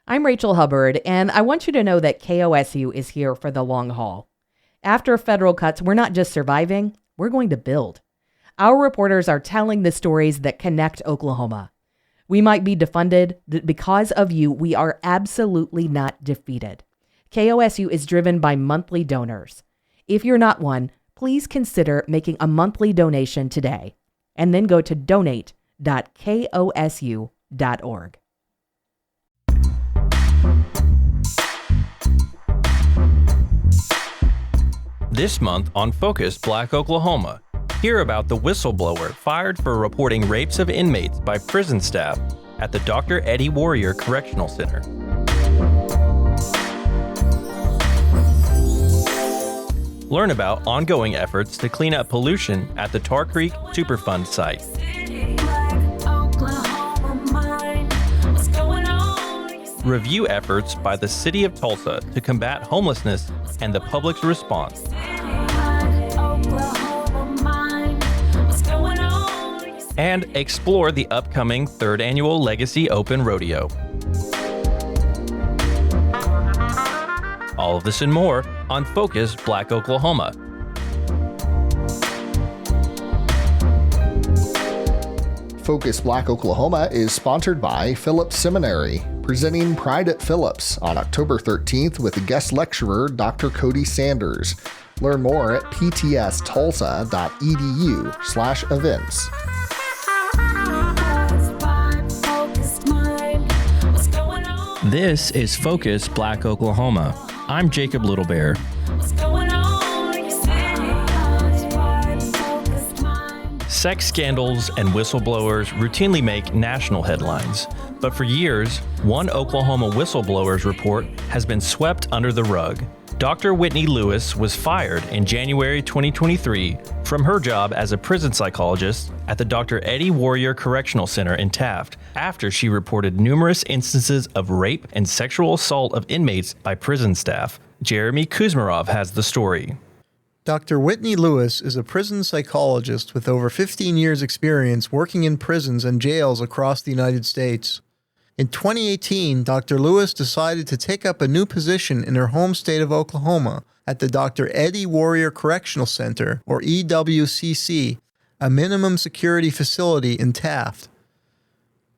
I'm Rachel Hubbard, and I want you to know that KOSU is here for the long haul. After federal cuts, we're not just surviving, we're going to build. Our reporters are telling the stories that connect Oklahoma. We might be defunded, but because of you, we are absolutely not defeated. KOSU is driven by monthly donors. If you're not one, please consider making a monthly donation today, and then go to donate.kosu.org. This month on Focus Black Oklahoma, hear about the whistleblower fired for reporting rapes of inmates by prison staff at the Dr. Eddie Warrior Correctional Center. Learn about ongoing efforts to clean up pollution at the Tar Creek Superfund Site. Review efforts by the City of Tulsa to combat homelessness and the public's response. And explore the upcoming 3rd Annual Legacy Open Rodeo. All of this and more on Focus Black Oklahoma. Focus Black Oklahoma is sponsored by Phillips Seminary, presenting Pride at Phillips on October 13th with guest lecturer Dr. Cody Sanders. Learn more at ptstulsa.edu/events. This is Focus Black Oklahoma. I'm Jacob Littlebear. Sex scandals and whistleblowers routinely make national headlines, but for years, one Oklahoma whistleblower's report has been swept under the rug. Dr. Whitney Louis was fired in January 2023 from her job as a prison psychologist at the Dr. Eddie Warrior Correctional Center in Taft after she reported numerous instances of rape and sexual assault of inmates by prison staff. Jeremy Kuzmarov has the story. Dr. Whitney Louis is a prison psychologist with over 15 years' experience working in prisons and jails across the United States. In 2018, Dr. Louis decided to take up a new position in her home state of Oklahoma at the Dr. Eddie Warrior Correctional Center, or EWCC, a minimum security facility in Taft.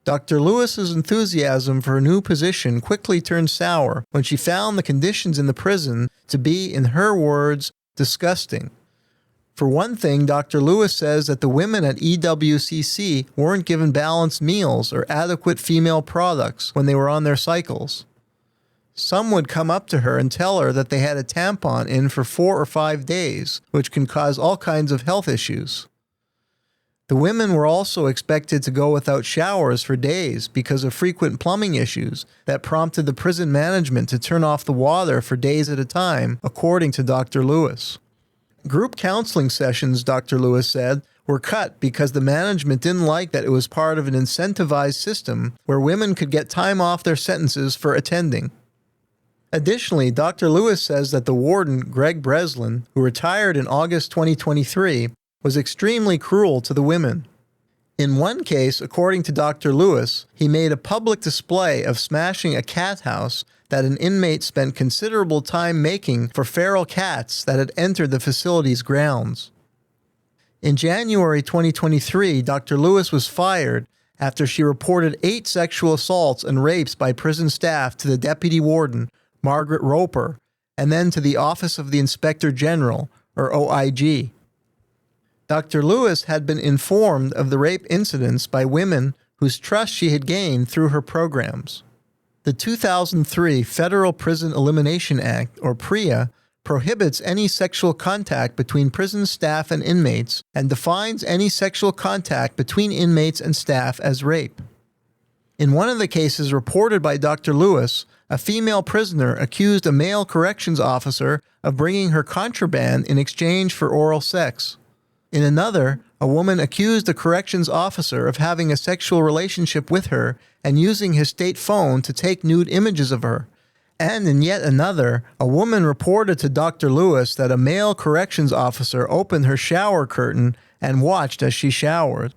Dr. Lewis's enthusiasm for her new position quickly turned sour when she found the conditions in the prison to be, in her words, disgusting. For one thing, Dr. Louis says that the women at EWCC weren't given balanced meals or adequate female products when they were on their cycles. Some would come up to her and tell her that they had a tampon in for 4 or 5 days, which can cause all kinds of health issues. The women were also expected to go without showers for days because of frequent plumbing issues that prompted the prison management to turn off the water for days at a time, according to Dr. Louis. Group counseling sessions, Dr. Louis said, were cut because the management didn't like that it was part of an incentivized system where women could get time off their sentences for attending. Additionally, Dr. Louis says that the warden, Greg Breslin, who retired in August 2023, was extremely cruel to the women. In one case, according to Dr. Louis, he made a public display of smashing a cat house that an inmate spent considerable time making for feral cats that had entered the facility's grounds. In January 2023, Dr. Louis was fired after she reported 8 sexual assaults and rapes by prison staff to the deputy warden, Margaret Roper, and then to the Office of the Inspector General, or OIG. Dr. Louis had been informed of the rape incidents by women whose trust she had gained through her programs. The 2003 Federal Prison Elimination Act, or PREA, prohibits any sexual contact between prison staff and inmates and defines any sexual contact between inmates and staff as rape. In one of the cases reported by Dr. Louis, a female prisoner accused a male corrections officer of bringing her contraband in exchange for oral sex. In another, a woman accused a corrections officer of having a sexual relationship with her and using his state phone to take nude images of her. And in yet another, a woman reported to Dr. Louis that a male corrections officer opened her shower curtain and watched as she showered.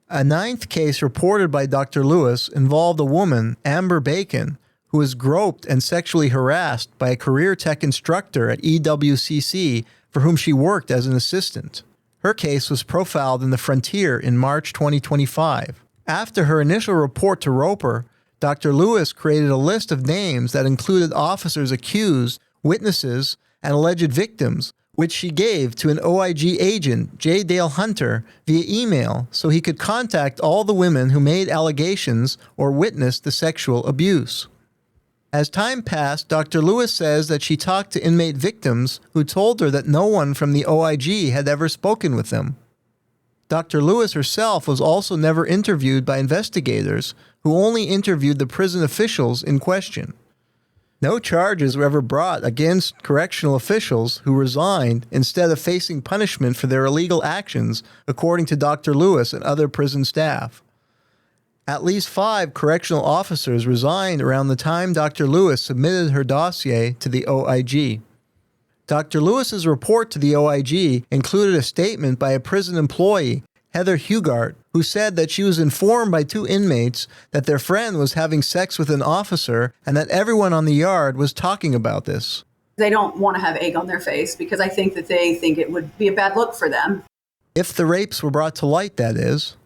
A ninth case reported by Dr. Louis involved a woman, Amber Bacon, who was groped and sexually harassed by a career tech instructor at EWCC for whom she worked as an assistant. Her case was profiled in the Frontier in March 2025. After her initial report to Roper, Dr. Louis created a list of names that included officers accused, witnesses, and alleged victims, which she gave to an OIG agent, J. Dale Hunter, via email so he could contact all the women who made allegations or witnessed the sexual abuse. As time passed, Dr. Louis says that she talked to inmate victims who told her that no one from the OIG had ever spoken with them. Dr. Louis herself was also never interviewed by investigators, who only interviewed the prison officials in question. No charges were ever brought against correctional officials who resigned instead of facing punishment for their illegal actions, according to Dr. Louis and other prison staff. At least 5 correctional officers resigned around the time Dr. Louis submitted her dossier to the OIG. Dr. Lewis's report to the OIG included a statement by a prison employee, Heather Hugart, who said that she was informed by 2 inmates that their friend was having sex with an officer and that everyone on the yard was talking about this. They don't want to have egg on their face because I think that they think it would be a bad look for them. If the rapes were brought to light, that is.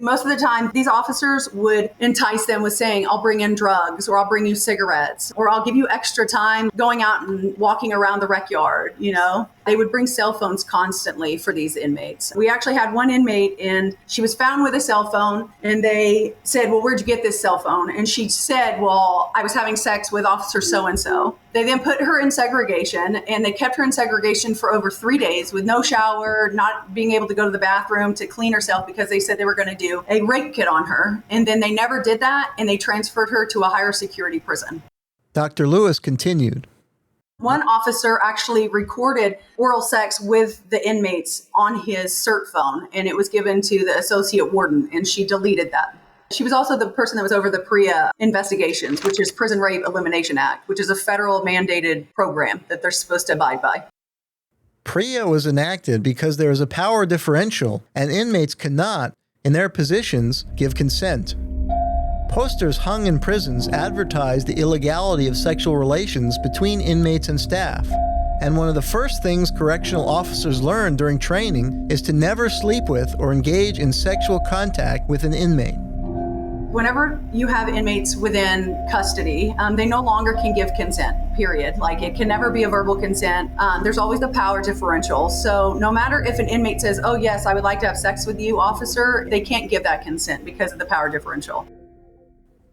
Most of the time, these officers would entice them with saying, I'll bring in drugs, or I'll bring you cigarettes, or I'll give you extra time going out and walking around the rec yard, you know? They would bring cell phones constantly for these inmates. We actually had one inmate, and she was found with a cell phone, and they said, well, where'd you get this cell phone? And she said, well, I was having sex with Officer so-and-so. They then put her in segregation, and they kept her in segregation for over 3 days with no shower, not being able to go to the bathroom to clean herself because they said they were going to do a rape kit on her. And then they never did that, and they transferred her to a higher security prison. Dr. Louis continued. One officer actually recorded oral sex with the inmates on his cert phone, and it was given to the associate warden, and she deleted that. She was also the person that was over the PREA investigations, which is Prison Rape Elimination Act, which is a federal mandated program that they're supposed to abide by. PREA was enacted because there is a power differential, and inmates cannot, in their positions, give consent. Posters hung in prisons advertised the illegality of sexual relations between inmates and staff. And one of the first things correctional officers learn during training is to never sleep with or engage in sexual contact with an inmate. Whenever you have inmates within custody, they no longer can give consent, period. Like, it can never be a verbal consent. There's always the power differential. So no matter if an inmate says, oh, yes, I would like to have sex with you, officer, they can't give that consent because of the power differential.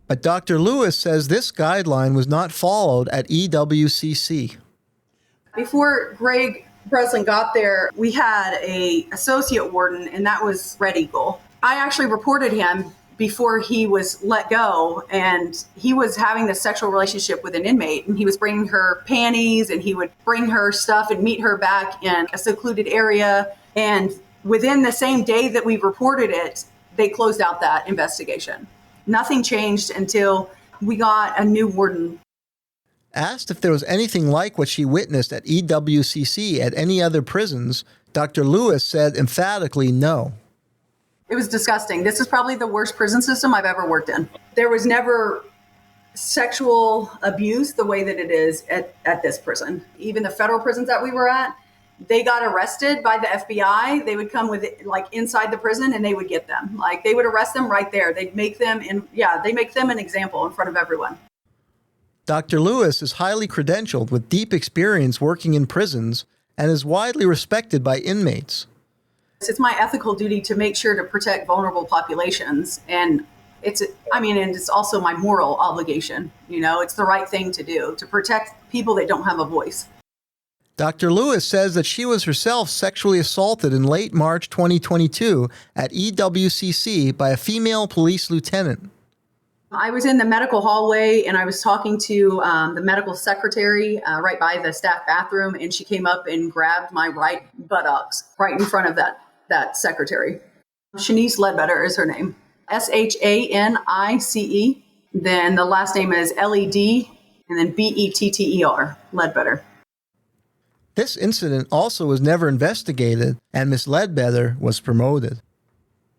But Dr. Louis says this guideline was not followed at EWCC. Before Greg Breslin got there, we had an associate warden, and that was Red Eagle. I actually reported him before he was let go, and he was having this sexual relationship with an inmate, and he was bringing her panties, and he would bring her stuff and meet her back in a secluded area. And within the same day that we reported it, they closed out that investigation. Nothing changed until we got a new warden. Asked if there was anything like what she witnessed at EWCC at any other prisons, Dr. Louis said emphatically no. It was disgusting. This is probably the worst prison system I've ever worked in. There was never sexual abuse the way that it is at this prison. Even the federal prisons that we were at, they got arrested by the FBI. They would come with like inside the prison and they would get them. Like, they would arrest them right there. They'd make them they make them an example in front of everyone. Dr. Louis is highly credentialed with deep experience working in prisons and is widely respected by inmates. It's my ethical duty to make sure to protect vulnerable populations. And it's also my moral obligation. You know, it's the right thing to do, to protect people that don't have a voice. Dr. Louis says that she was herself sexually assaulted in late March 2022 at EWCC by a female police lieutenant. I was in the medical hallway and I was talking to the medical secretary right by the staff bathroom, and she came up and grabbed my right buttocks right in front of that secretary. Shanice Ledbetter is her name. Shanice. Then the last name is Led and then Better, Ledbetter. This incident also was never investigated, and Miss Ledbetter was promoted.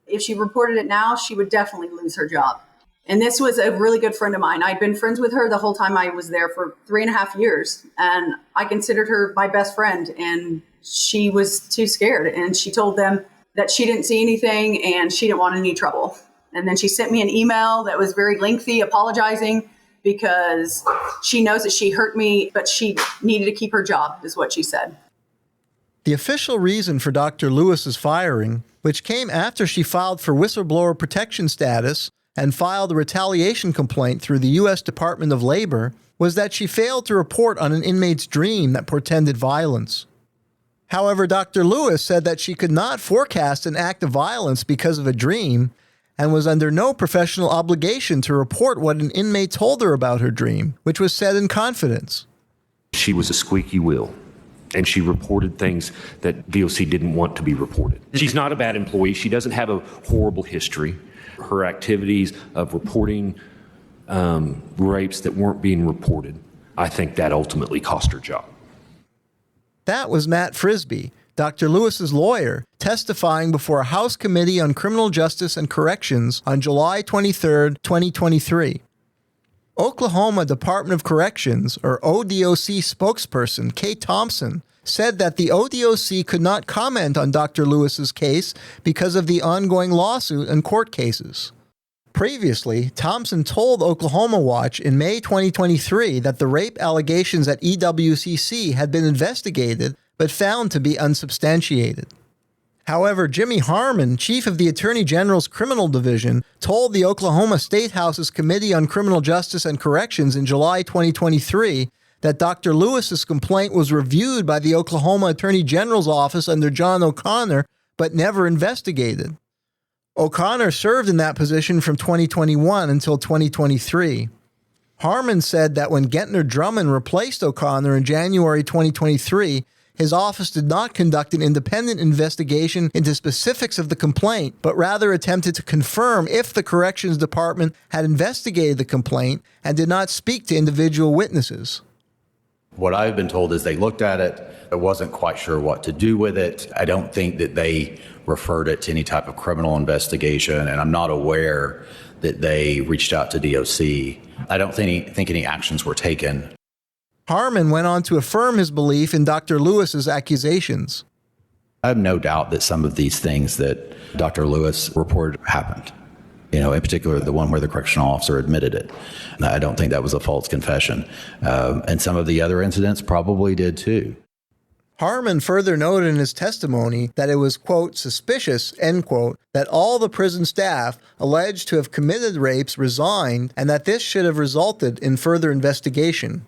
If she reported it now, she would definitely lose her job. And this was a really good friend of mine. I'd been friends with her the whole time I was there for 3.5 years. And I considered her my best friend. And she was too scared. And she told them that she didn't see anything and she didn't want any trouble. And then she sent me an email that was very lengthy, apologizing because she knows that she hurt me, but she needed to keep her job, is what she said. The official reason for Dr. Lewis's firing, which came after she filed for whistleblower protection status and filed a retaliation complaint through the U.S. Department of Labor, was that she failed to report on an inmate's dream that portended violence. However, Dr. Louis said that she could not forecast an act of violence because of a dream and was under no professional obligation to report what an inmate told her about her dream, which was said in confidence. She was a squeaky wheel, and she reported things that DOC didn't want to be reported. She's not a bad employee. She doesn't have a horrible history. Her activities of reporting rapes that weren't being reported, I think that ultimately cost her job. That was Matt Frisbee, Dr. Lewis's lawyer, testifying before a House Committee on Criminal Justice and Corrections on July 23, 2023. Oklahoma Department of Corrections, or ODOC spokesperson Kate Thompson, said that the ODOC could not comment on Dr. Lewis's case because of the ongoing lawsuit and court cases. Previously, Thompson told Oklahoma Watch in May 2023 that the rape allegations at EWCC had been investigated but found to be unsubstantiated. However, Jimmy Harmon, chief of the Attorney General's Criminal Division, told the Oklahoma State House's Committee on Criminal Justice and Corrections in July 2023 that Dr. Lewis's complaint was reviewed by the Oklahoma Attorney General's office under John O'Connor, but never investigated. O'Connor served in that position from 2021 until 2023. Harmon said that when Gentner Drummond replaced O'Connor in January 2023, his office did not conduct an independent investigation into specifics of the complaint, but rather attempted to confirm if the Corrections Department had investigated the complaint and did not speak to individual witnesses. What I've been told is they looked at it, I wasn't quite sure what to do with it. I don't think that they referred it to any type of criminal investigation, and I'm not aware that they reached out to DOC. I don't think any actions were taken. Harmon went on to affirm his belief in Dr. Lewis's accusations. I have no doubt that some of these things that Dr. Lewis reported happened. In particular, the one where the correctional officer admitted it. I don't think that was a false confession. And some of the other incidents probably did too. Harmon further noted in his testimony that it was, quote, suspicious, end quote, that all the prison staff alleged to have committed rapes resigned and that this should have resulted in further investigation.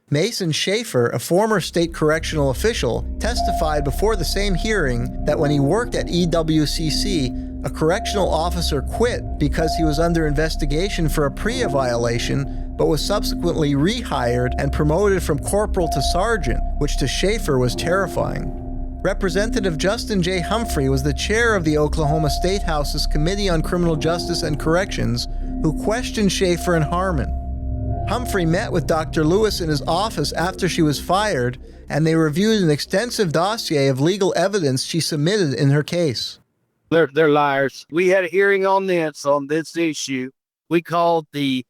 Mason Schaefer, a former state correctional official, testified before the same hearing that when he worked at EWCC, a correctional officer quit because he was under investigation for a PREA violation, but was subsequently rehired and promoted from corporal to sergeant, which to Schaefer was terrifying. Representative Justin J. Humphrey was the chair of the Oklahoma State House's Committee on Criminal Justice and Corrections, who questioned Schaefer and Harmon. Humphrey met with Dr. Lewis in his office after she was fired, and they reviewed an extensive dossier of legal evidence she submitted in her case. They're liars. We had a hearing on this issue. We called the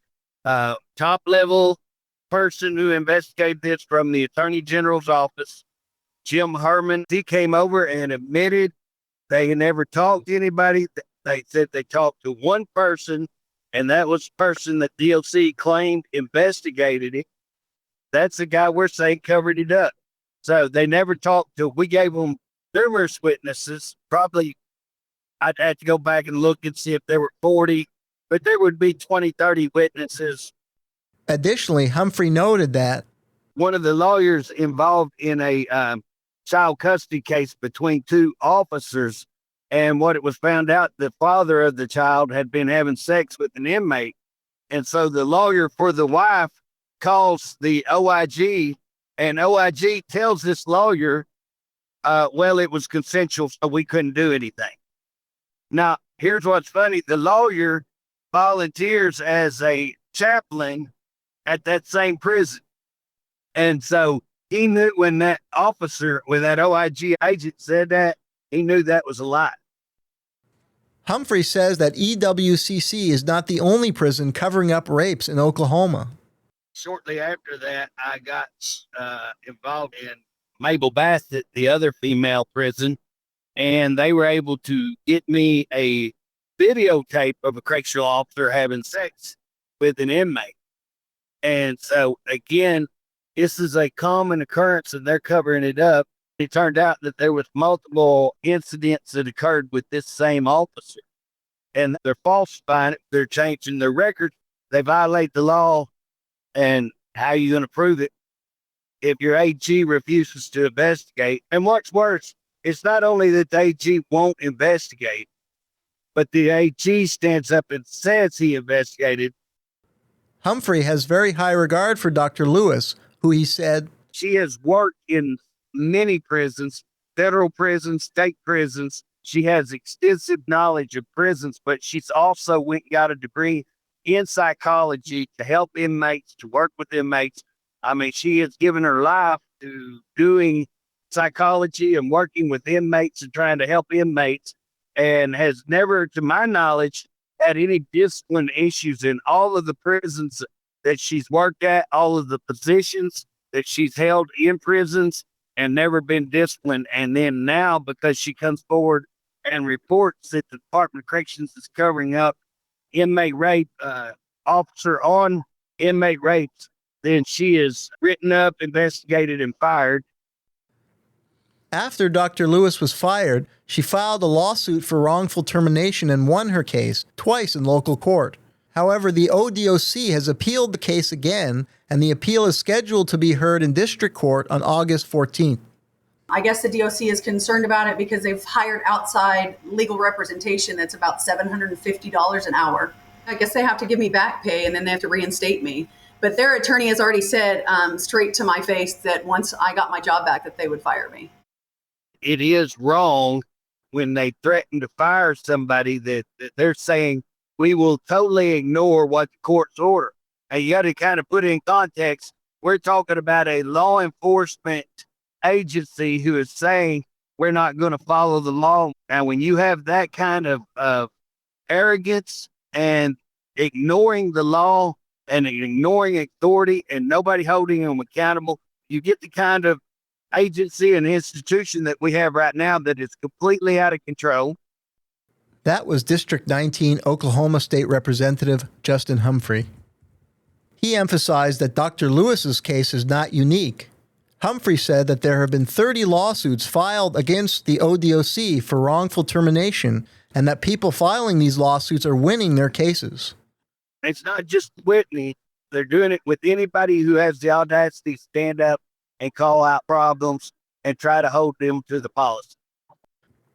top level person who investigated this from the Attorney General's office, Jim Harmon. He came over and admitted they had never talked to anybody. They said they talked to one person, and that was the person that DOC claimed investigated it. That's the guy we're saying covered it up. So they never talked to, we gave them numerous witnesses. Probably I'd have to go back and look and see if there were 40, but there would be 20, 30 witnesses. Additionally, Humphrey noted that one of the lawyers involved in a child custody case between two officers, and what it was found out, the father of the child had been having sex with an inmate. And so the lawyer for the wife calls the OIG, and OIG tells this lawyer, well, it was consensual, so we couldn't do anything. Now, here's what's funny. The lawyer volunteers as a chaplain at that same prison. And so he knew when that officer, when that OIG agent said that, he knew that was a lie. Humphrey says that EWCC is not the only prison covering up rapes in Oklahoma. Shortly after that, I got involved in Mabel Bassett, the other female prison, and they were able to get me a videotape of a correctional officer having sex with an inmate. And so, again, this is a common occurrence, and they're covering it up. It turned out that there was multiple incidents that occurred with this same officer, and they're falsifying it. They're changing their records. They violate the law. And how are you going to prove it if your AG refuses to investigate? And what's worse, it's not only that the AG won't investigate, but the AG stands up and says he investigated. Humphrey has very high regard for Dr. Louis, who he said, she has worked in many prisons, federal prisons, state prisons. She has extensive knowledge of prisons, but she's also went and got a degree in psychology to help inmates, to work with inmates. I mean, she has given her life to doing psychology and working with inmates and trying to help inmates, and has never, to my knowledge, had any discipline issues in all of the prisons that she's worked at, all of the positions that she's held in prisons, and never been disciplined. And then now, because she comes forward and reports that the Department of Corrections is covering up inmate rape, officer on inmate rapes, then she is written up, investigated, and fired. After Dr. Louis was fired, she filed a lawsuit for wrongful termination and won her case twice in local court. However, the ODOC has appealed the case again, and the appeal is scheduled to be heard in district court on August 14th. I guess the DOC is concerned about it because they've hired outside legal representation that's about $750 an hour. I guess they have to give me back pay, and then they have to reinstate me. But their attorney has already said straight to my face that once I got my job back, that they would fire me. It is wrong when they threaten to fire somebody that they're saying, we will totally ignore what the court's order. And you got to kind of put it in context. We're talking about a law enforcement agency who is saying we're not going to follow the law. And when you have that kind of arrogance and ignoring the law and ignoring authority and nobody holding them accountable, you get the kind of agency and institution that we have right now that is completely out of control. That was District 19 Oklahoma State Representative Justin Humphrey. He emphasized that Dr. Lewis's case is not unique. Humphrey said that there have been 30 lawsuits filed against the ODOC for wrongful termination, and that people filing these lawsuits are winning their cases. It's not just Whitney. They're doing it with anybody who has the audacity to stand up and call out problems and try to hold them to the policy.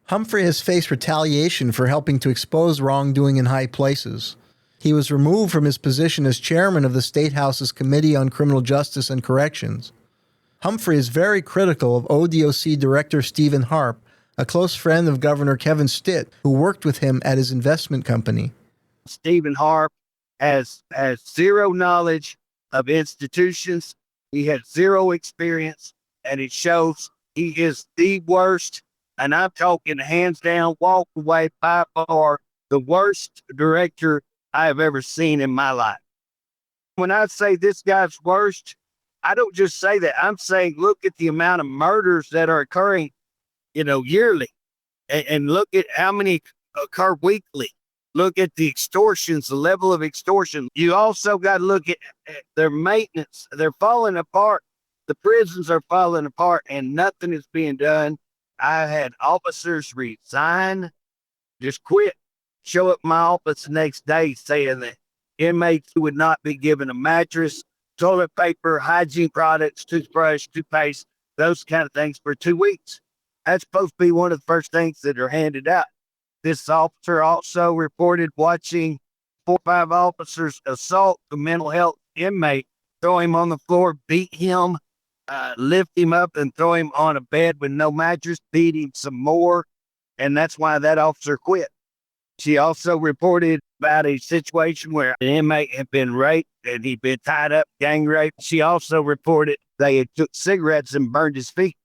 Humphrey has faced retaliation for helping to expose wrongdoing in high places. He was removed from his position as chairman of the State House's Committee on Criminal Justice and Corrections. Humphrey is very critical of ODOC Director Stephen Harp, a close friend of Governor Kevin Stitt, who worked with him at his investment company. Stephen Harp has zero knowledge of institutions. He had zero experience, and it shows. He is the worst, and I'm talking hands down, walk away by far, the worst director I have ever seen in my life. When I say this guy's worst, I don't just say that. I'm saying look at the amount of murders that are occurring, yearly, and look at how many occur weekly. Look at the extortions, the level of extortion. You also got to look at their maintenance. They're falling apart. The prisons are falling apart, and nothing is being done. I had officers resign, just quit, show up at my office the next day saying that inmates would not be given a mattress, toilet paper, hygiene products, toothbrush, toothpaste, those kind of things for 2 weeks. That's supposed to be one of the first things that are handed out. This officer also reported watching 4 or 5 officers assault a mental health inmate, throw him on the floor, beat him, lift him up and throw him on a bed with no mattress, beat him some more. And that's why that officer quit. She also reported about a situation where an inmate had been raped and he'd been tied up, gang raped. She also reported they had took cigarettes and burned his feet.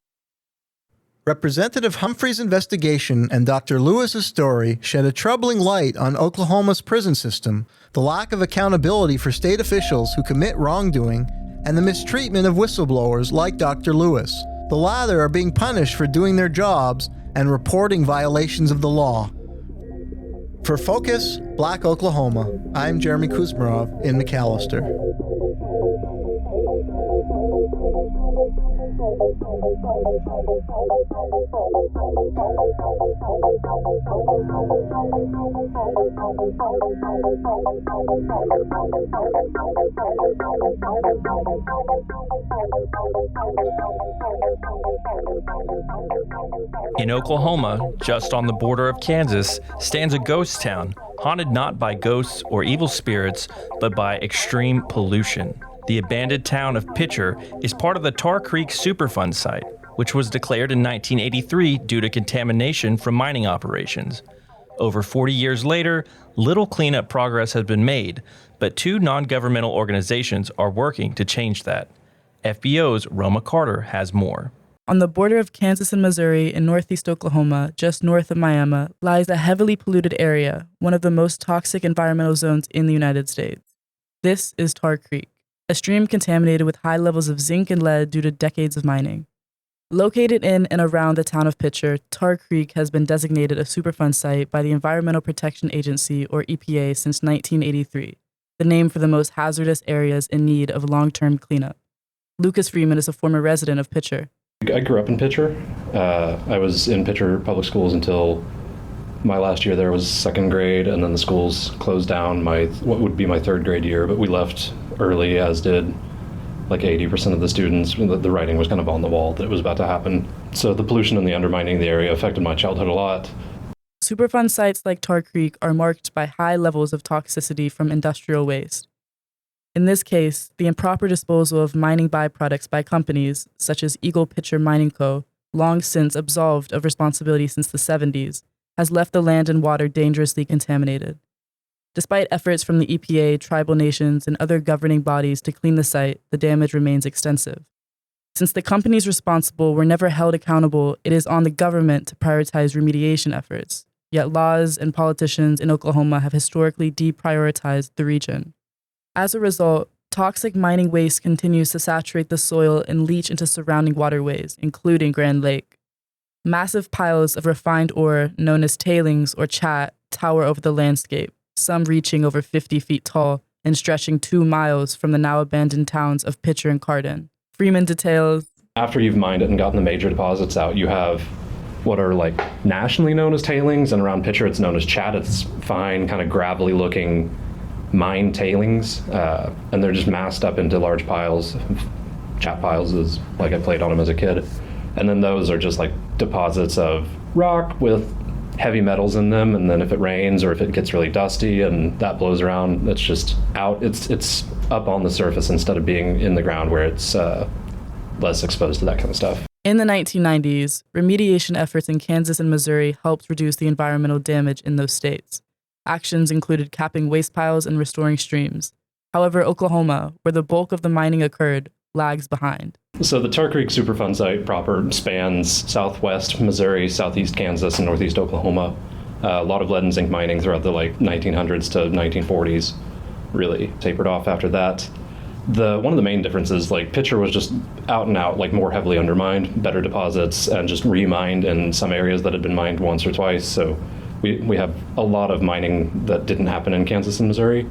Representative Humphrey's investigation and Dr. Lewis's story shed a troubling light on Oklahoma's prison system, the lack of accountability for state officials who commit wrongdoing, and the mistreatment of whistleblowers like Dr. Lewis. The latter are being punished for doing their jobs and reporting violations of the law. For Focus, Black Oklahoma, I'm Jeremy Kuzmarov in McAllister. In Oklahoma, just on the border of Kansas, stands a ghost town, haunted not by ghosts or evil spirits, but by extreme pollution. The abandoned town of Picher is part of the Tar Creek Superfund Site, which was declared in 1983 due to contamination from mining operations. Over 40 years later, little cleanup progress has been made, but two non-governmental organizations are working to change that. FBO's Roma Carter has more. On the border of Kansas and Missouri in northeast Oklahoma, just north of Miami, lies a heavily polluted area, one of the most toxic environmental zones in the United States. This is Tar Creek, a stream contaminated with high levels of zinc and lead due to decades of mining. Located in and around the town of Picher, Tar Creek has been designated a Superfund Site by the Environmental Protection Agency, or EPA, since 1983, the name for the most hazardous areas in need of long-term cleanup. Lucas Freeman is a former resident of Picher. I grew up in Picher. I was in Picher public schools until my last year there was second grade, and then the schools closed down what would be my third grade year, but we left early, as did like 80% of the students. The writing was kind of on the wall that it was about to happen. So the pollution and the undermining of the area affected my childhood a lot. Superfund sites like Tar Creek are marked by high levels of toxicity from industrial waste. In this case, the improper disposal of mining byproducts by companies, such as Eagle Picher Mining Co., long since absolved of responsibility since the 70s, has left the land and water dangerously contaminated. Despite efforts from the EPA, tribal nations, and other governing bodies to clean the site, the damage remains extensive. Since the companies responsible were never held accountable, it is on the government to prioritize remediation efforts. Yet laws and politicians in Oklahoma have historically deprioritized the region. As a result, toxic mining waste continues to saturate the soil and leach into surrounding waterways, including Grand Lake. Massive piles of refined ore, known as tailings or chat, tower over the landscape, some reaching over 50 feet tall and stretching 2 miles from the now abandoned towns of Picher and Cardin. Freeman details, after you've mined it and gotten the major deposits out, you have what are like nationally known as tailings, and around Picher it's known as chat. It's fine, kind of gravelly looking mine tailings, and they're just massed up into large piles. Chat piles is like I played on them as a kid. And then those are just like deposits of rock with heavy metals in them, and then if it rains or if it gets really dusty and that blows around, it's just out. It's up on the surface instead of being in the ground where it's less exposed to that kind of stuff. In the 1990s, remediation efforts in Kansas and Missouri helped reduce the environmental damage in those states. Actions included capping waste piles and restoring streams. However, Oklahoma, where the bulk of the mining occurred, lags behind. So the Tar Creek Superfund Site proper spans southwest Missouri, southeast Kansas, and northeast Oklahoma. A lot of lead and zinc mining throughout the 1900s to 1940s really tapered off after that. One of the main differences, Picher was just out and out, more heavily undermined, better deposits, and just remined in some areas that had been mined once or twice. So we have a lot of mining that didn't happen in Kansas and Missouri.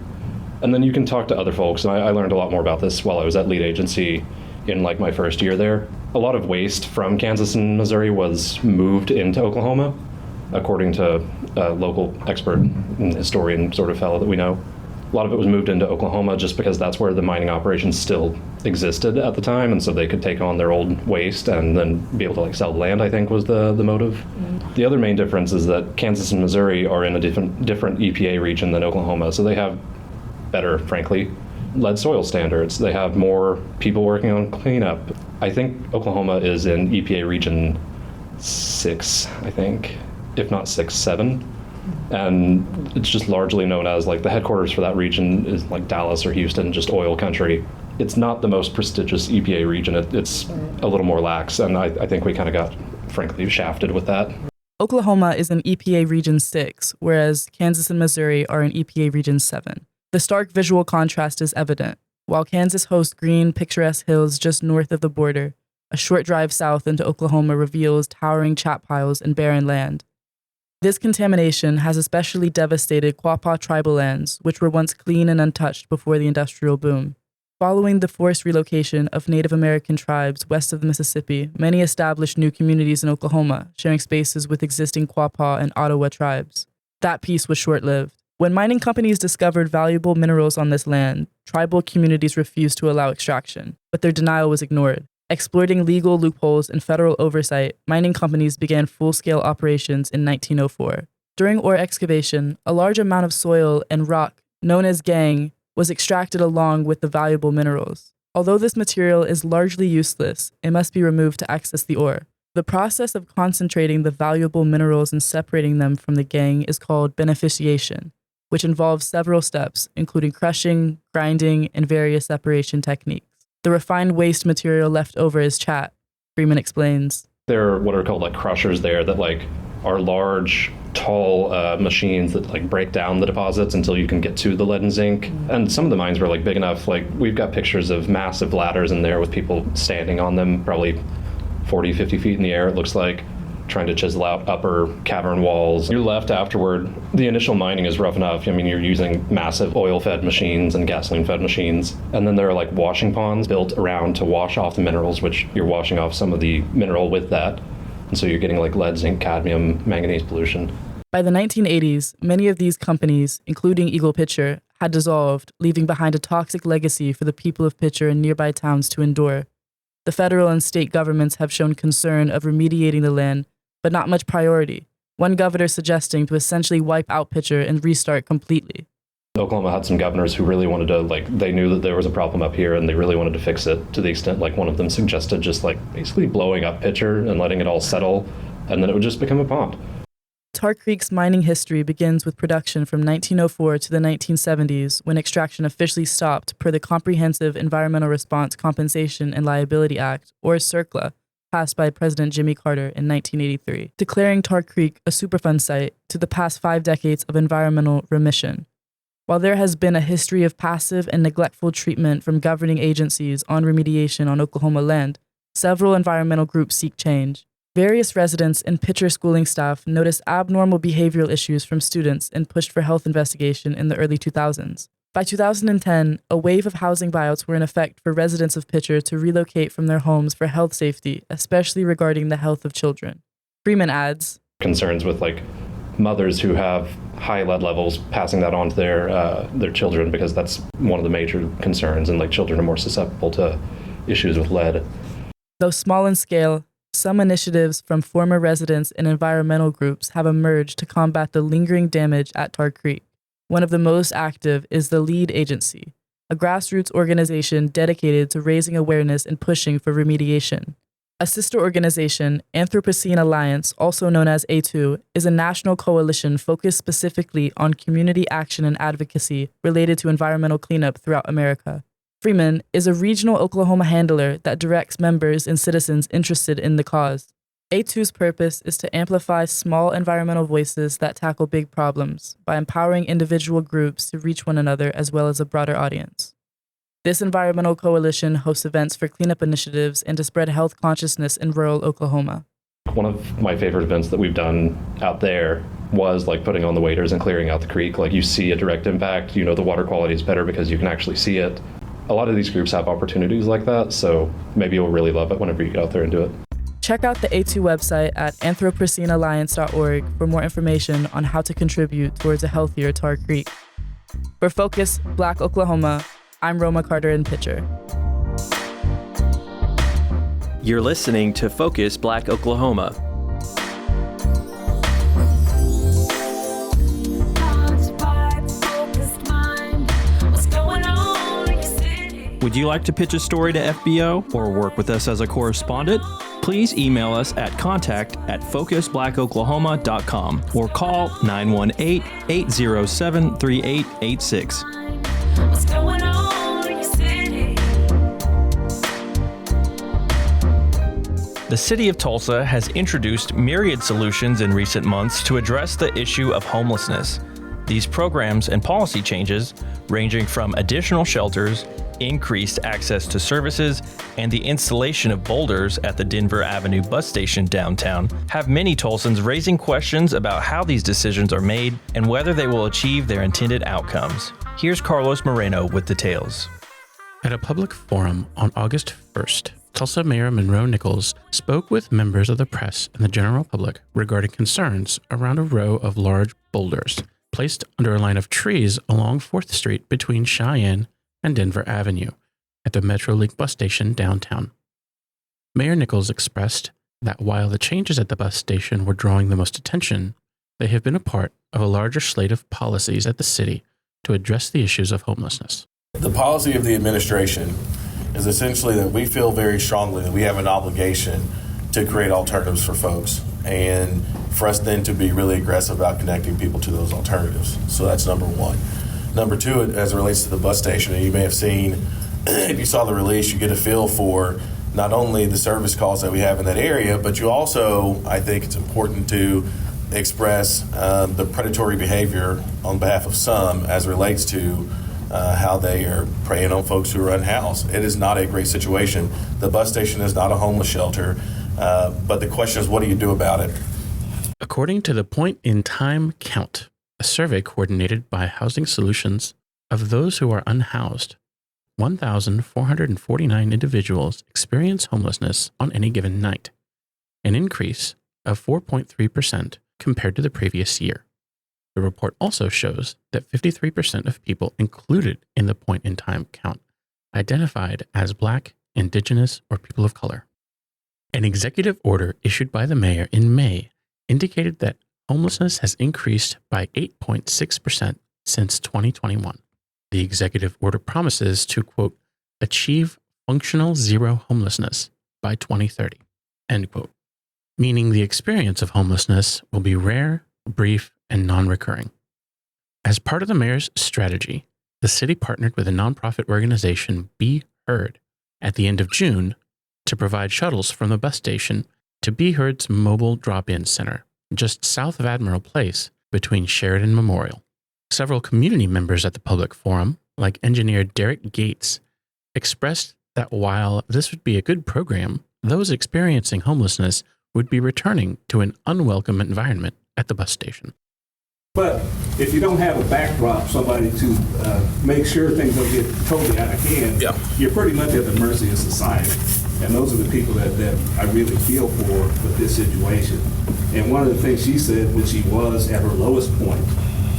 And then you can talk to other folks, and I learned a lot more about this while I was at lead agency in my first year there. A lot of waste from Kansas and Missouri was moved into Oklahoma, according to a local expert and historian sort of fellow that we know. A lot of it was moved into Oklahoma just because that's where the mining operations still existed at the time, and so they could take on their old waste and then be able to sell the land, I think was the motive. Mm-hmm. The other main difference is that Kansas and Missouri are in a different EPA region than Oklahoma, so they have better, frankly, lead soil standards. They have more people working on cleanup. I think Oklahoma is in EPA region 6, I think, if not 6, 7. And it's just largely known as the headquarters for that region is Dallas or Houston, just oil country. It's not the most prestigious EPA region. It's a little more lax, and I think we kind of got frankly shafted with that. Oklahoma is in EPA Region 6, whereas Kansas and Missouri are in EPA Region 7. The stark visual contrast is evident. While Kansas hosts green, picturesque hills just north of the border, a short drive south into Oklahoma reveals towering chap piles and barren land. This contamination has especially devastated Quapaw tribal lands, which were once clean and untouched before the industrial boom. Following the forced relocation of Native American tribes west of the Mississippi, many established new communities in Oklahoma, sharing spaces with existing Quapaw and Ottawa tribes. That peace was short-lived. When mining companies discovered valuable minerals on this land, tribal communities refused to allow extraction, but their denial was ignored. Exploiting legal loopholes and federal oversight, mining companies began full-scale operations in 1904. During ore excavation, a large amount of soil and rock, known as gangue, was extracted along with the valuable minerals. Although this material is largely useless, it must be removed to access the ore. The process of concentrating the valuable minerals and separating them from the gangue is called beneficiation, which involves several steps, including crushing, grinding, and various separation techniques. The refined waste material left over is chat, Freeman explains. There are what are called like crushers there that like are large, tall machines that like break down the deposits until you can get to the lead and zinc. And some of the mines were like big enough, like we've got pictures of massive ladders in there with people standing on them, probably 40, 50 feet in the air, it looks like, trying to chisel out upper cavern walls. You're left afterward. The initial mining is rough enough. I mean, you're using massive oil-fed machines and gasoline-fed machines. And then there are like washing ponds built around to wash off the minerals, which you're washing off some of the mineral with that. And so you're getting like lead, zinc, cadmium, manganese pollution. By the 1980s, many of these companies, including Eagle Picher, had dissolved, leaving behind a toxic legacy for the people of Picher and nearby towns to endure. The federal and state governments have shown concern of remediating the land, but not much priority, one governor suggesting to essentially wipe out Picher and restart completely. Oklahoma had some governors who really wanted to, like, they knew that there was a problem up here and they really wanted to fix it, to the extent, like, one of them suggested just, like, basically blowing up Picher and letting it all settle, and then it would just become a pond. Tar Creek's mining history begins with production from 1904 to the 1970s, when extraction officially stopped per the Comprehensive Environmental Response Compensation and Liability Act, or CERCLA, passed by President Jimmy Carter in 1983, declaring Tar Creek a Superfund Site to the past 5 decades of environmental remission. While there has been a history of passive and neglectful treatment from governing agencies on remediation on Oklahoma land, several environmental groups seek change. Various residents and Picher schooling staff noticed abnormal behavioral issues from students and pushed for health investigation in the early 2000s. By 2010, a wave of housing buyouts were in effect for residents of Picher to relocate from their homes for health safety, especially regarding the health of children. Freeman adds, concerns with like mothers who have high lead levels, passing that on to their children, because that's one of the major concerns, and like children are more susceptible to issues with lead. Though small in scale, some initiatives from former residents and environmental groups have emerged to combat the lingering damage at Tar Creek. One of the most active is the LEAD Agency, a grassroots organization dedicated to raising awareness and pushing for remediation. A sister organization, Anthropocene Alliance, also known as A2, is a national coalition focused specifically on community action and advocacy related to environmental cleanup throughout America. Freeman is a regional Oklahoma handler that directs members and citizens interested in the cause. A2's purpose is to amplify small environmental voices that tackle big problems by empowering individual groups to reach one another as well as a broader audience. This environmental coalition hosts events for cleanup initiatives and to spread health consciousness in rural Oklahoma. One of my favorite events that we've done out there was like putting on the waders and clearing out the creek. Like you see a direct impact, you know the water quality is better because you can actually see it. A lot of these groups have opportunities like that, so maybe you'll really love it whenever you get out there and do it. Check out the A2 website at anthropocenealliance.org for more information on how to contribute towards a healthier Tar Creek. For Focus Black Oklahoma, I'm Roma Carter in Picher. You're listening to Focus Black Oklahoma. Would you like to pitch a story to FBO or work with us as a correspondent? Please email us at contact@focusblackoklahoma.com or call 918-807-3886. What's going on in your city? The City of Tulsa has introduced myriad solutions in recent months to address the issue of homelessness. These programs and policy changes, ranging from additional shelters, increased access to services, and the installation of boulders at the Denver Avenue bus station downtown, have many Tulsans raising questions about how these decisions are made and whether they will achieve their intended outcomes. Here's Carlos Moreno with details. At a public forum on August 1st, Tulsa Mayor Monroe Nichols spoke with members of the press and the general public regarding concerns around a row of large boulders placed under a line of trees along 4th Street between Cheyenne and Denver Avenue at the Metrolink bus station downtown. Mayor Nichols expressed that while the changes at the bus station were drawing the most attention, they have been a part of a larger slate of policies at the city to address the issues of homelessness. The policy of the administration is essentially that we feel very strongly that we have an obligation to create alternatives for folks, and for us then to be really aggressive about connecting people to those alternatives. So that's number one. Number two, as it relates to the bus station, you may have seen, if you saw the release, you get a feel for not only the service calls that we have in that area, but you also, I think it's important to express the predatory behavior on behalf of some as it relates to how they are preying on folks who are unhoused. It is not a great situation. The bus station is not a homeless shelter, but the question is, what do you do about it? According to the point-in-time count, a survey coordinated by Housing Solutions, of those who are unhoused, 1,449 individuals experience homelessness on any given night, an increase of 4.3% compared to the previous year. The report also shows that 53% of people included in the point-in-time count identified as Black, Indigenous, or people of color. An executive order issued by the mayor in May indicated that homelessness has increased by 8.6% since 2021. The executive order promises to, quote, achieve functional zero homelessness by 2030, end quote, meaning the experience of homelessness will be rare, brief, and non-recurring. As part of the mayor's strategy, the city partnered with a nonprofit organization, Be Heard, at the end of June to provide shuttles from the bus station to Be Heard's mobile drop-in center, just south of Admiral Place between Sheridan Memorial. Several community members at the public forum, like engineer Derek Gates, expressed that while this would be a good program, those experiencing homelessness would be returning to an unwelcome environment at the bus station. But if you don't have a backdrop, somebody to make sure things don't get totally out of hand, you're pretty much at the mercy of society. And those are the people that I really feel for with this situation. And one of the things she said when she was at her lowest point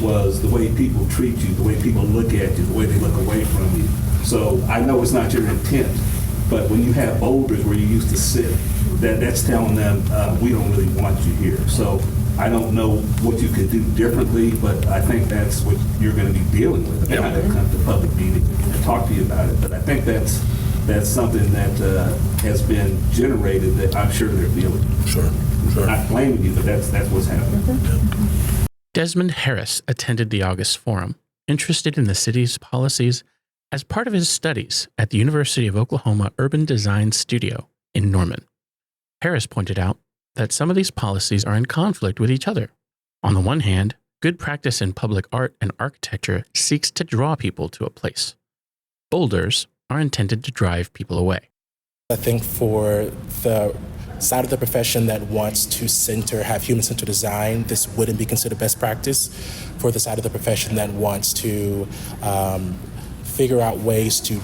was the way people treat you, the way people look at you, the way they look away from you. So I know it's not your intent, but when you have boulders where you used to sit, that's telling them we don't really want you here. So I don't know what you could do differently, but I think that's what you're going to be dealing with. I'm not going to come to public meeting and talk to you about it, but I think that's something that has been generated that I'm sure they're dealing with. Sure. Not blaming you, but that's what's happening. Desmond Harris attended the August forum, interested in the city's policies as part of his studies at the University of Oklahoma Urban Design Studio in Norman. Harris pointed out that some of these policies are in conflict with each other. On the one hand, good practice in public art and architecture seeks to draw people to a place. Boulders are intended to drive people away. I think for the side of the profession that wants to have human-centered design, this wouldn't be considered best practice. For the side of the profession that wants to figure out ways to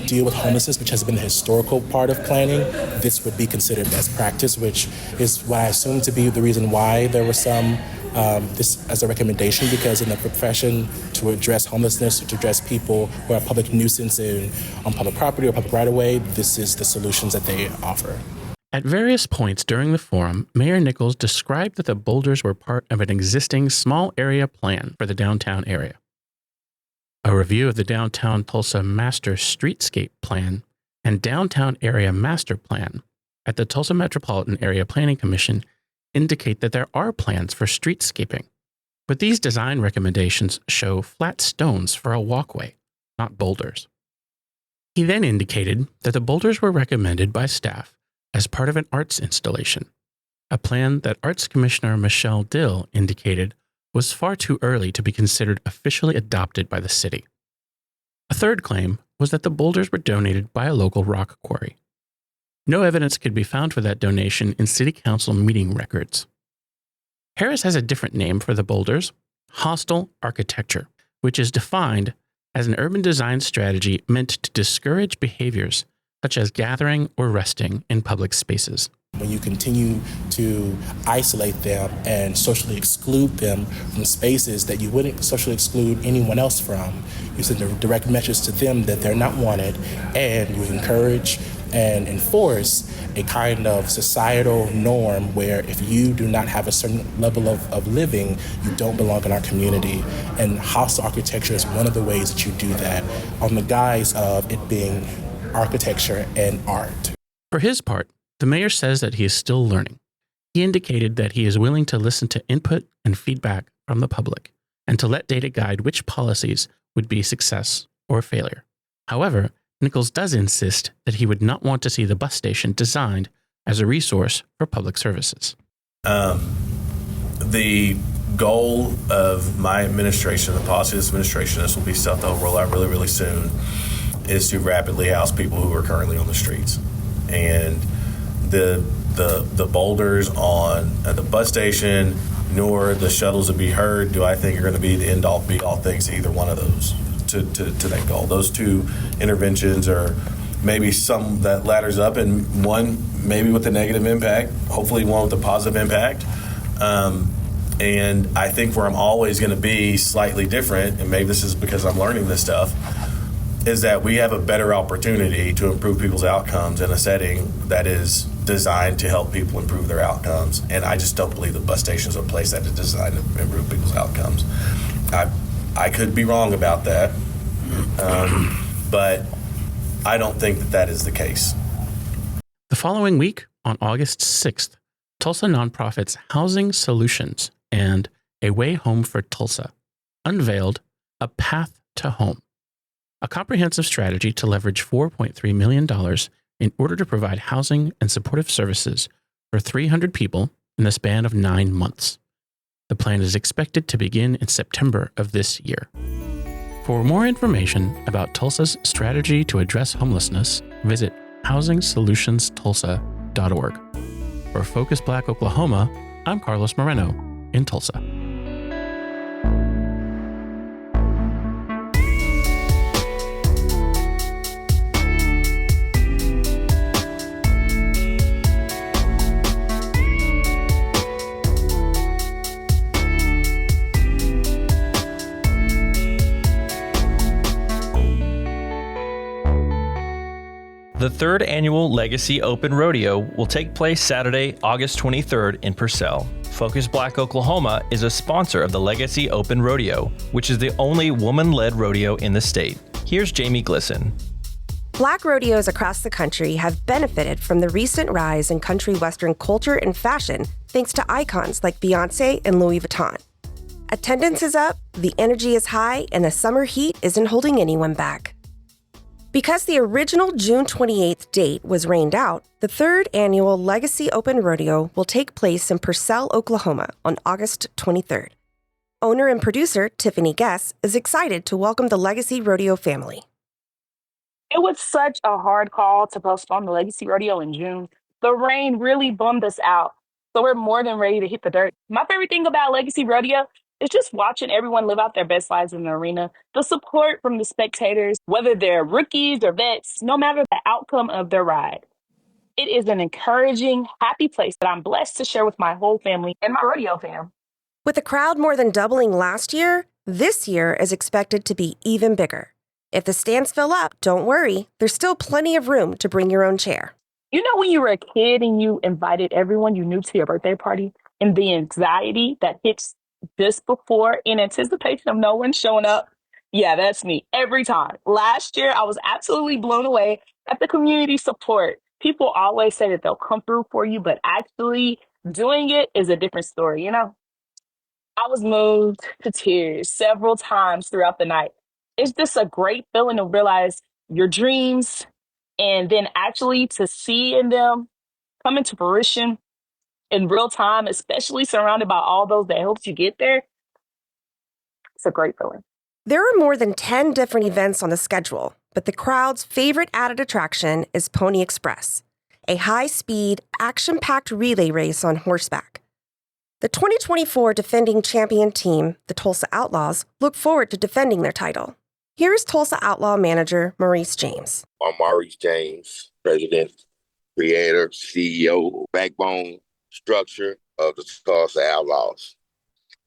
deal with homelessness, which has been the historical part of planning, this would be considered best practice, which is what I assume to be the reason why there was some this as a recommendation, because in the profession to address homelessness, to address people who are a public nuisance on public property or public right-of-way, this is the solutions that they offer. At various points during the forum, Mayor Nichols described that the boulders were part of an existing small area plan for the downtown area. A review of the Downtown Tulsa Master Streetscape Plan and Downtown Area Master Plan at the Tulsa Metropolitan Area Planning Commission indicate that there are plans for streetscaping, but these design recommendations show flat stones for a walkway, not boulders. He then indicated that the boulders were recommended by staff as part of an arts installation, a plan that Arts Commissioner Michelle Dill indicated was far too early to be considered officially adopted by the city. A third claim was that the boulders were donated by a local rock quarry. No evidence could be found for that donation in city council meeting records. Harris has a different name for the boulders, hostile architecture, which is defined as an urban design strategy meant to discourage behaviors such as gathering or resting in public spaces. When you continue to isolate them and socially exclude them from spaces that you wouldn't socially exclude anyone else from, you send a direct message to them that they're not wanted, and you encourage and enforce a kind of societal norm where if you do not have a certain level of living, you don't belong in our community. And hostile architecture is one of the ways that you do that, on the guise of it being architecture and art. For his part, the mayor says that he is still learning. He indicated that he is willing to listen to input and feedback from the public and to let data guide which policies would be success or failure. However, Nichols does insist that he would not want to see the bus station designed as a resource for public services. The goal of my administration, the policy of this administration, this will be stuff that will roll out really, really soon, is to rapidly house people who are currently on the streets. And the boulders on at the bus station nor the shuttles to be heard do I think are going to be the end all be all things to either one of those to that goal. Those two interventions are maybe some that ladders up, and one maybe with a negative impact, hopefully one with a positive impact. And I think where I'm always going to be slightly different, and maybe this is because I'm learning this stuff, is that we have a better opportunity to improve people's outcomes in a setting that is designed to help people improve their outcomes. And I just don't believe the bus station is a place that is designed to improve people's outcomes. I could be wrong about that, but I don't think that is the case. The following week, on August 6th, Tulsa nonprofits Housing Solutions and A Way Home for Tulsa unveiled A Path to Home, a comprehensive strategy to leverage $4.3 million in order to provide housing and supportive services for 300 people in the span of 9 months. The plan is expected to begin in September of this year. For more information about Tulsa's strategy to address homelessness, visit housingsolutionsTulsa.org. For Focus Black Oklahoma, I'm Carlos Moreno in Tulsa. The third annual Legacy Open Rodeo will take place Saturday, August 23rd in Purcell. Focus Black Oklahoma is a sponsor of the Legacy Open Rodeo, which is the only woman-led rodeo in the state. Here's Jamie Glisson. Black rodeos across the country have benefited from the recent rise in country western culture and fashion thanks to icons like Beyoncé and Louis Vuitton. Attendance is up, the energy is high, and the summer heat isn't holding anyone back. Because the original June 28th date was rained out, the third annual Legacy Open Rodeo will take place in Purcell, Oklahoma on August 23rd. Owner and producer Tiffany Guess is excited to welcome the Legacy Rodeo family. It was such a hard call to postpone the Legacy Rodeo in June. The rain really bummed us out, so we're more than ready to hit the dirt. My favorite thing about Legacy Rodeo is just watching everyone live out their best lives in the arena. The support from the spectators, whether they're rookies or vets, no matter the outcome of their ride. It is an encouraging, happy place that I'm blessed to share with my whole family and my rodeo fam. With the crowd more than doubling last year, this year is expected to be even bigger. If the stands fill up, don't worry, there's still plenty of room to bring your own chair. You know when you were a kid and you invited everyone you knew to your birthday party and the anxiety that hits just before in anticipation of no one showing up? Yeah, that's me every time. Last year, I was absolutely blown away at the community support. People always say that they'll come through for you, but actually doing it is a different story, you know? I was moved to tears several times throughout the night. It's just a great feeling to realize your dreams and then actually to see in them coming to fruition in real time, especially surrounded by all those that helped you get there, it's a great feeling. There are more than 10 different events on the schedule, but the crowd's favorite added attraction is Pony Express, a high-speed, action-packed relay race on horseback. The 2024 defending champion team, the Tulsa Outlaws, look forward to defending their title. Here's Tulsa Outlaw manager Maurice James. I'm Maurice James, president, creator, CEO, backbone structure of the Tulsa Outlaws.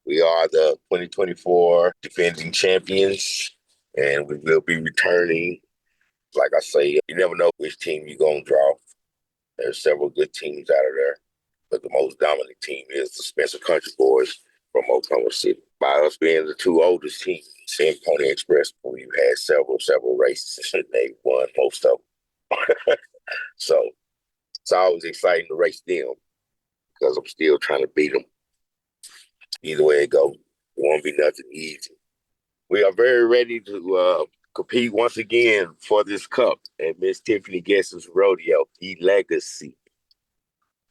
We are the 2024 defending champions, and we will be returning. Like I say, you never know which team you're going to draw. There's several good teams out of there, but the most dominant team is the Spencer Country Boys from Oklahoma City. By us being the two oldest teams in Pony Express, we've had several races, and they won most of them. So it's always exciting to race them because I'm still trying to beat them. Either way it goes, it won't be nothing easy. We are very ready to compete once again for this cup at Miss Tiffany Guess's Rodeo, the Legacy.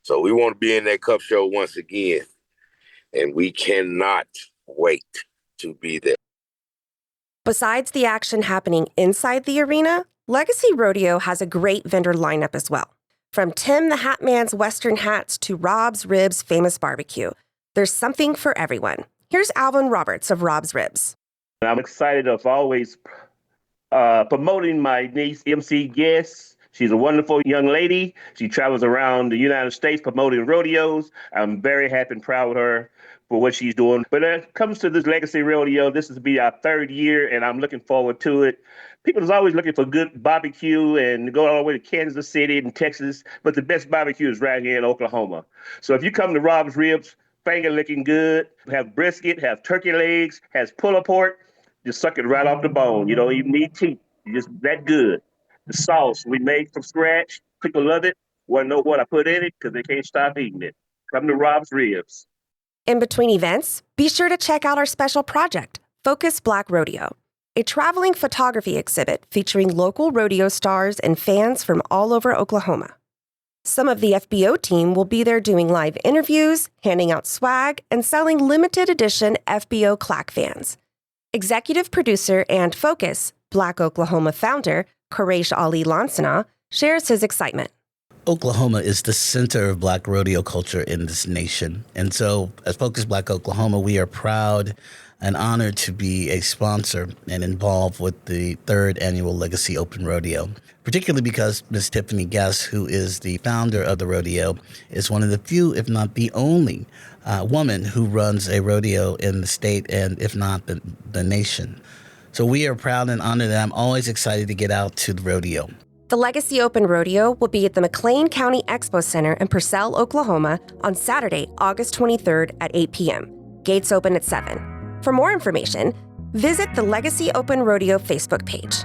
So we want to be in that cup show once again, and we cannot wait to be there. Besides the action happening inside the arena, Legacy Rodeo has a great vendor lineup as well. From Tim the Hat Man's Western hats to Rob's Ribs' famous barbecue, there's something for everyone. Here's Alvin Roberts of Rob's Ribs. I'm excited of always promoting my niece, MC Guess. She's a wonderful young lady. She travels around the United States promoting rodeos. I'm very happy and proud of her for what she's doing. But when it comes to this Legacy Rodeo, this will be our third year, and I'm looking forward to it. People is always looking for good barbecue and go all the way to Kansas City and Texas, but the best barbecue is right here in Oklahoma. So if you come to Rob's Ribs, finger licking good, have brisket, have turkey legs, has puller pork, just suck it right off the bone. You don't even need teeth. It's just that good. The sauce we made from scratch. People love it. Want to know what I put in it because they can't stop eating it. Come to Rob's Ribs. In between events, be sure to check out our special project, Focus Black Rodeo, a traveling photography exhibit featuring local rodeo stars and fans from all over Oklahoma. Some of the FBO team will be there doing live interviews, handing out swag, and selling limited edition FBO Clack fans. Executive producer and Focus, Black Oklahoma founder, Quraysh Ali Lansana, shares his excitement. Oklahoma is the center of Black rodeo culture in this nation. And so, as Focus Black Oklahoma, we are proud and honored to be a sponsor and involved with the third annual Legacy Open Rodeo, particularly because Ms. Tiffany Guess, who is the founder of the rodeo, is one of the few, if not the only, woman who runs a rodeo in the state and, if not, the nation. So we are proud and honored, and I'm always excited to get out to the rodeo. The Legacy Open Rodeo will be at the McLean County Expo Center in Purcell, Oklahoma on Saturday, August 23rd at 8 p.m. Gates open at 7. For more information, visit the Legacy Open Rodeo Facebook page.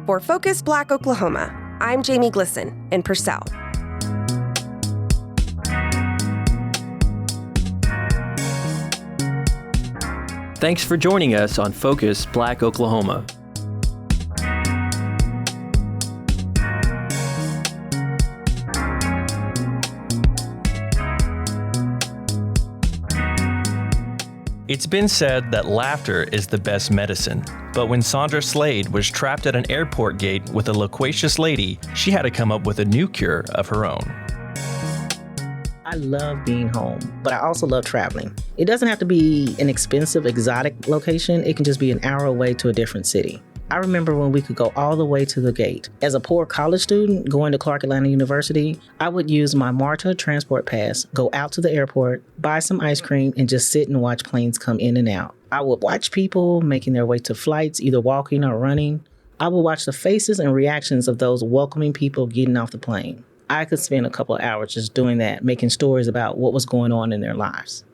For Focus Black Oklahoma, I'm Jamie Glisson in Purcell. Thanks for joining us on Focus Black Oklahoma. It's been said that laughter is the best medicine, but when Sondra Slade was trapped at an airport gate with a loquacious lady, she had to come up with a new cure of her own. I love being home, but I also love traveling. It doesn't have to be an expensive, exotic location. It can just be an hour away to a different city. I remember when we could go all the way to the gate. As a poor college student going to Clark Atlanta University, I would use my MARTA transport pass, go out to the airport, buy some ice cream, and just sit and watch planes come in and out. I would watch people making their way to flights, either walking or running. I would watch the faces and reactions of those welcoming people getting off the plane. I could spend a couple of hours just doing that, making stories about what was going on in their lives.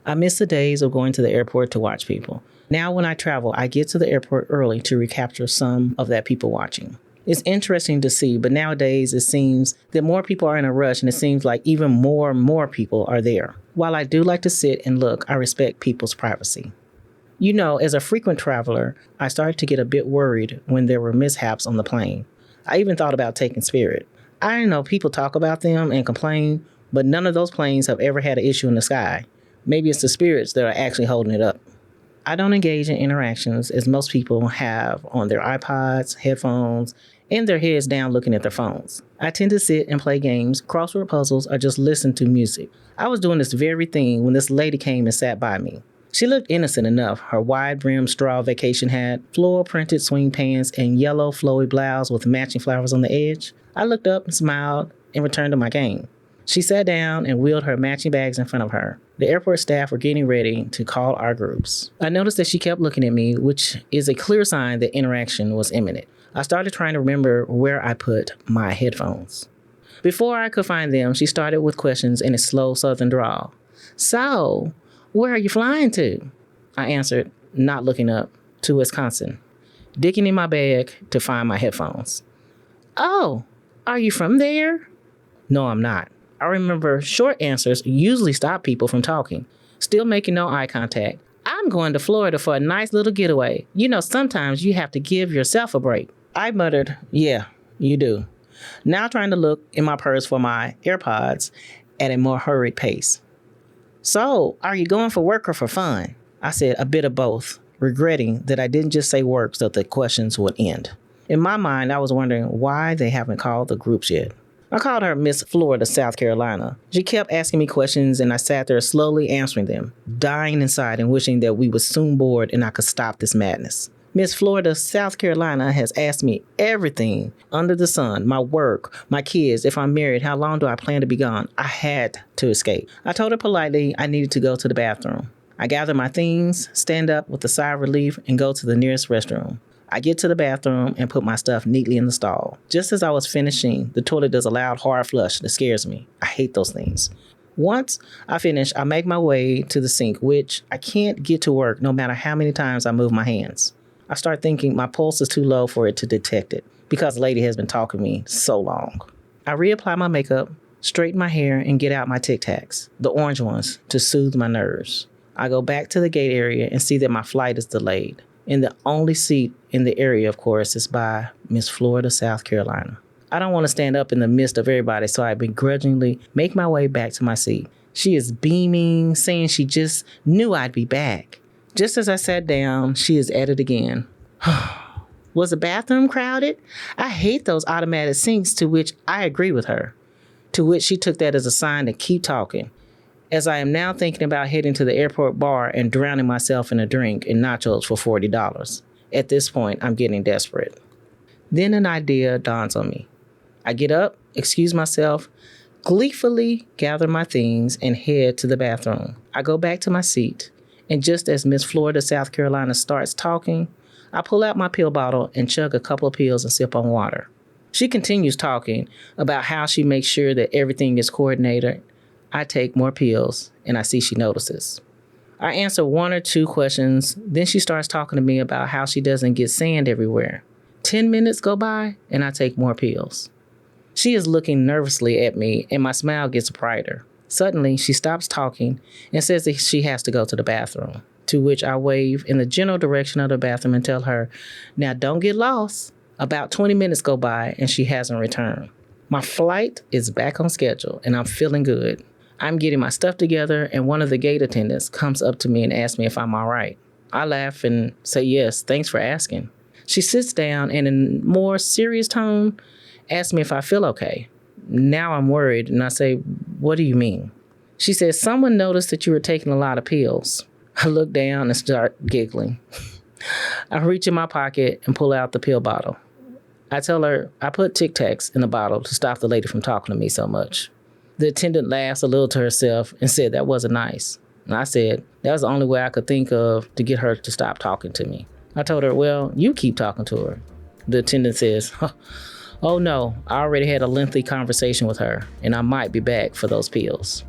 I miss the days of going to the airport to watch people. Now when I travel, I get to the airport early to recapture some of that people watching. It's interesting to see, but nowadays it seems that more people are in a rush, and it seems like even more people are there. While I do like to sit and look, I respect people's privacy. You know, as a frequent traveler, I started to get a bit worried when there were mishaps on the plane. I even thought about taking Spirit. I know people talk about them and complain, but none of those planes have ever had an issue in the sky. Maybe it's the spirits that are actually holding it up. I don't engage in interactions as most people have on their iPods, headphones, and their heads down looking at their phones. I tend to sit and play games, crossword puzzles, or just listen to music. I was doing this very thing when this lady came and sat by me. She looked innocent enough. Her wide-brimmed straw vacation hat, floral-printed swing pants, and yellow flowy blouse with matching flowers on the edge. I looked up and smiled and returned to my game. She sat down and wheeled her matching bags in front of her. The airport staff were getting ready to call our groups. I noticed that she kept looking at me, which is a clear sign that interaction was imminent. I started trying to remember where I put my headphones. Before I could find them, she started with questions in a slow southern drawl. So, where are you flying to? I answered, not looking up, to Wisconsin, digging in my bag to find my headphones. Oh, are you from there? No, I'm not. I remember short answers usually stop people from talking. Still making no eye contact. I'm going to Florida for a nice little getaway. You know, sometimes you have to give yourself a break. I muttered, yeah, you do. Now trying to look in my purse for my AirPods at a more hurried pace. So, are you going for work or for fun? I said a bit of both, regretting that I didn't just say work so the questions would end. In my mind, I was wondering why they haven't called the groups yet. I called her Miss Florida, South Carolina. She kept asking me questions and I sat there slowly answering them, dying inside and wishing that we were soon bored and I could stop this madness. Miss Florida, South Carolina has asked me everything under the sun, my work, my kids, if I'm married, how long do I plan to be gone? I had to escape. I told her politely I needed to go to the bathroom. I gather my things, stand up with a sigh of relief, and go to the nearest restroom. I get to the bathroom and put my stuff neatly in the stall. Just as I was finishing, the toilet does a loud, hard flush that scares me. I hate those things. Once I finish, I make my way to the sink, which I can't get to work no matter how many times I move my hands. I start thinking my pulse is too low for it to detect it because the lady has been talking to me so long. I reapply my makeup, straighten my hair, and get out my Tic Tacs, the orange ones, to soothe my nerves. I go back to the gate area and see that my flight is delayed. And the only seat in the area, of course, is by Miss Florida, South Carolina. I don't want to stand up in the midst of everybody, so I begrudgingly make my way back to my seat. She is beaming, saying she just knew I'd be back. Just as I sat down, she is at it again. Was the bathroom crowded? I hate those automatic sinks, to which I agree with her. To which she took that as a sign to keep talking. As I am now thinking about heading to the airport bar and drowning myself in a drink and nachos for $40. At this point, I'm getting desperate. Then an idea dawns on me. I get up, excuse myself, gleefully gather my things, and head to the bathroom. I go back to my seat, and just as Miss Florida, South Carolina starts talking, I pull out my pill bottle and chug a couple of pills and sip on water. She continues talking about how she makes sure that everything is coordinated. I take more pills, and I see she notices. I answer one or two questions, then she starts talking to me about how she doesn't get sand everywhere. 10 minutes go by, and I take more pills. She is looking nervously at me, and my smile gets brighter. Suddenly, she stops talking and says that she has to go to the bathroom, to which I wave in the general direction of the bathroom and tell her, now don't get lost. About 20 minutes go by, and she hasn't returned. My flight is back on schedule, and I'm feeling good. I'm getting my stuff together, and one of the gate attendants comes up to me and asks me if I'm all right. I laugh and say, yes, thanks for asking. She sits down and in a more serious tone asks me if I feel okay. Now I'm worried, and I say, what do you mean? She says, someone noticed that you were taking a lot of pills. I look down and start giggling. I reach in my pocket and pull out the pill bottle. I tell her I put Tic Tacs in the bottle to stop the lady from talking to me so much. The attendant laughs a little to herself and said that wasn't nice. And I said that was the only way I could think of to get her to stop talking to me. I told her, well, you keep talking to her. The attendant says, oh no, I already had a lengthy conversation with her, and I might be back for those pills.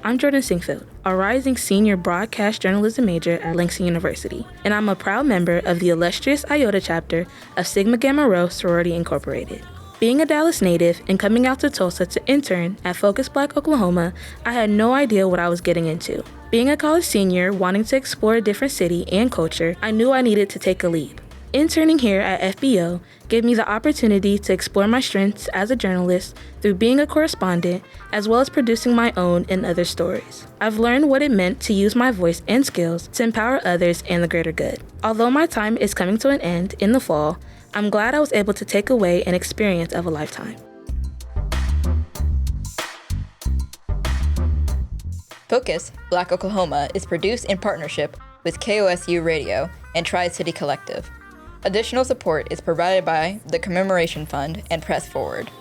I'm Jordan Singfield, a rising senior broadcast journalism major at Langston University, and I'm a proud member of the illustrious Iota chapter of Sigma Gamma Rho Sorority Incorporated. Being a Dallas native and coming out to Tulsa to intern at Focus Black Oklahoma, I had no idea what I was getting into. Being a college senior wanting to explore a different city and culture, I knew I needed to take a leap. Interning here at FBO gave me the opportunity to explore my strengths as a journalist through being a correspondent, as well as producing my own and other stories. I've learned what it meant to use my voice and skills to empower others and the greater good. Although my time is coming to an end in the fall, I'm glad I was able to take away an experience of a lifetime. Focus, Black Oklahoma is produced in partnership with KOSU Radio and Tri-City Collective. Additional support is provided by the Commemoration Fund and Press Forward.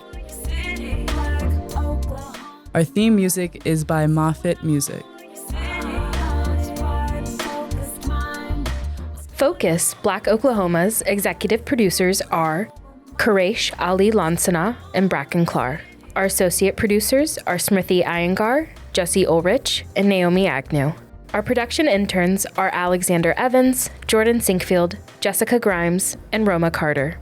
Our theme music is by Moffitt Music. Focus, Black Oklahoma's executive producers are Quresh Ali Lansana and Bracken Clark. Our associate producers are Smriti Iyengar, Jesse Ulrich, and Naomi Agnew. Our production interns are Alexander Evans, Jordan Sinkfield, Jessica Grimes, and Roma Carter.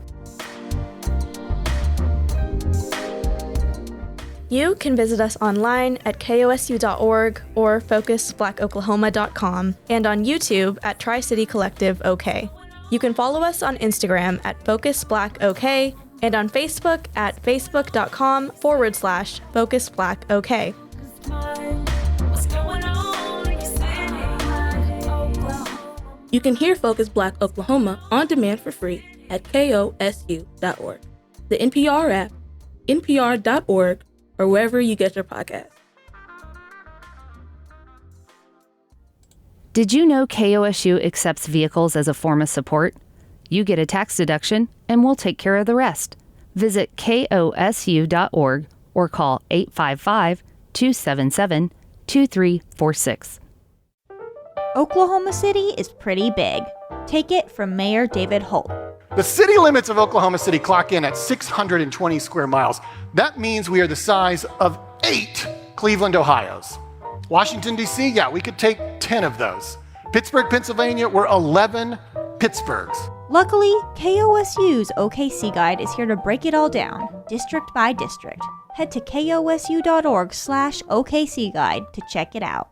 You can visit us online at kosu.org or focusblackoklahoma.com and on YouTube at Tri-City Collective OK. You can follow us on Instagram at FocusBlackOK and on Facebook at facebook.com/FocusBlackOK. You can hear Focus Black Oklahoma on demand for free at kosu.org, the NPR app, npr.org, or wherever you get your podcasts. Did you know KOSU accepts vehicles as a form of support? You get a tax deduction, and we'll take care of the rest. Visit kosu.org or call 855-277-2346. Oklahoma City is pretty big. Take it from Mayor David Holt. The city limits of Oklahoma City clock in at 620 square miles. That means we are the size of 8 Cleveland, Ohios. Washington, D.C., yeah, we could take 10 of those. Pittsburgh, Pennsylvania, we're 11 Pittsburghs. Luckily, KOSU's OKC Guide is here to break it all down, district by district. Head to kosu.org/OKC Guide to check it out.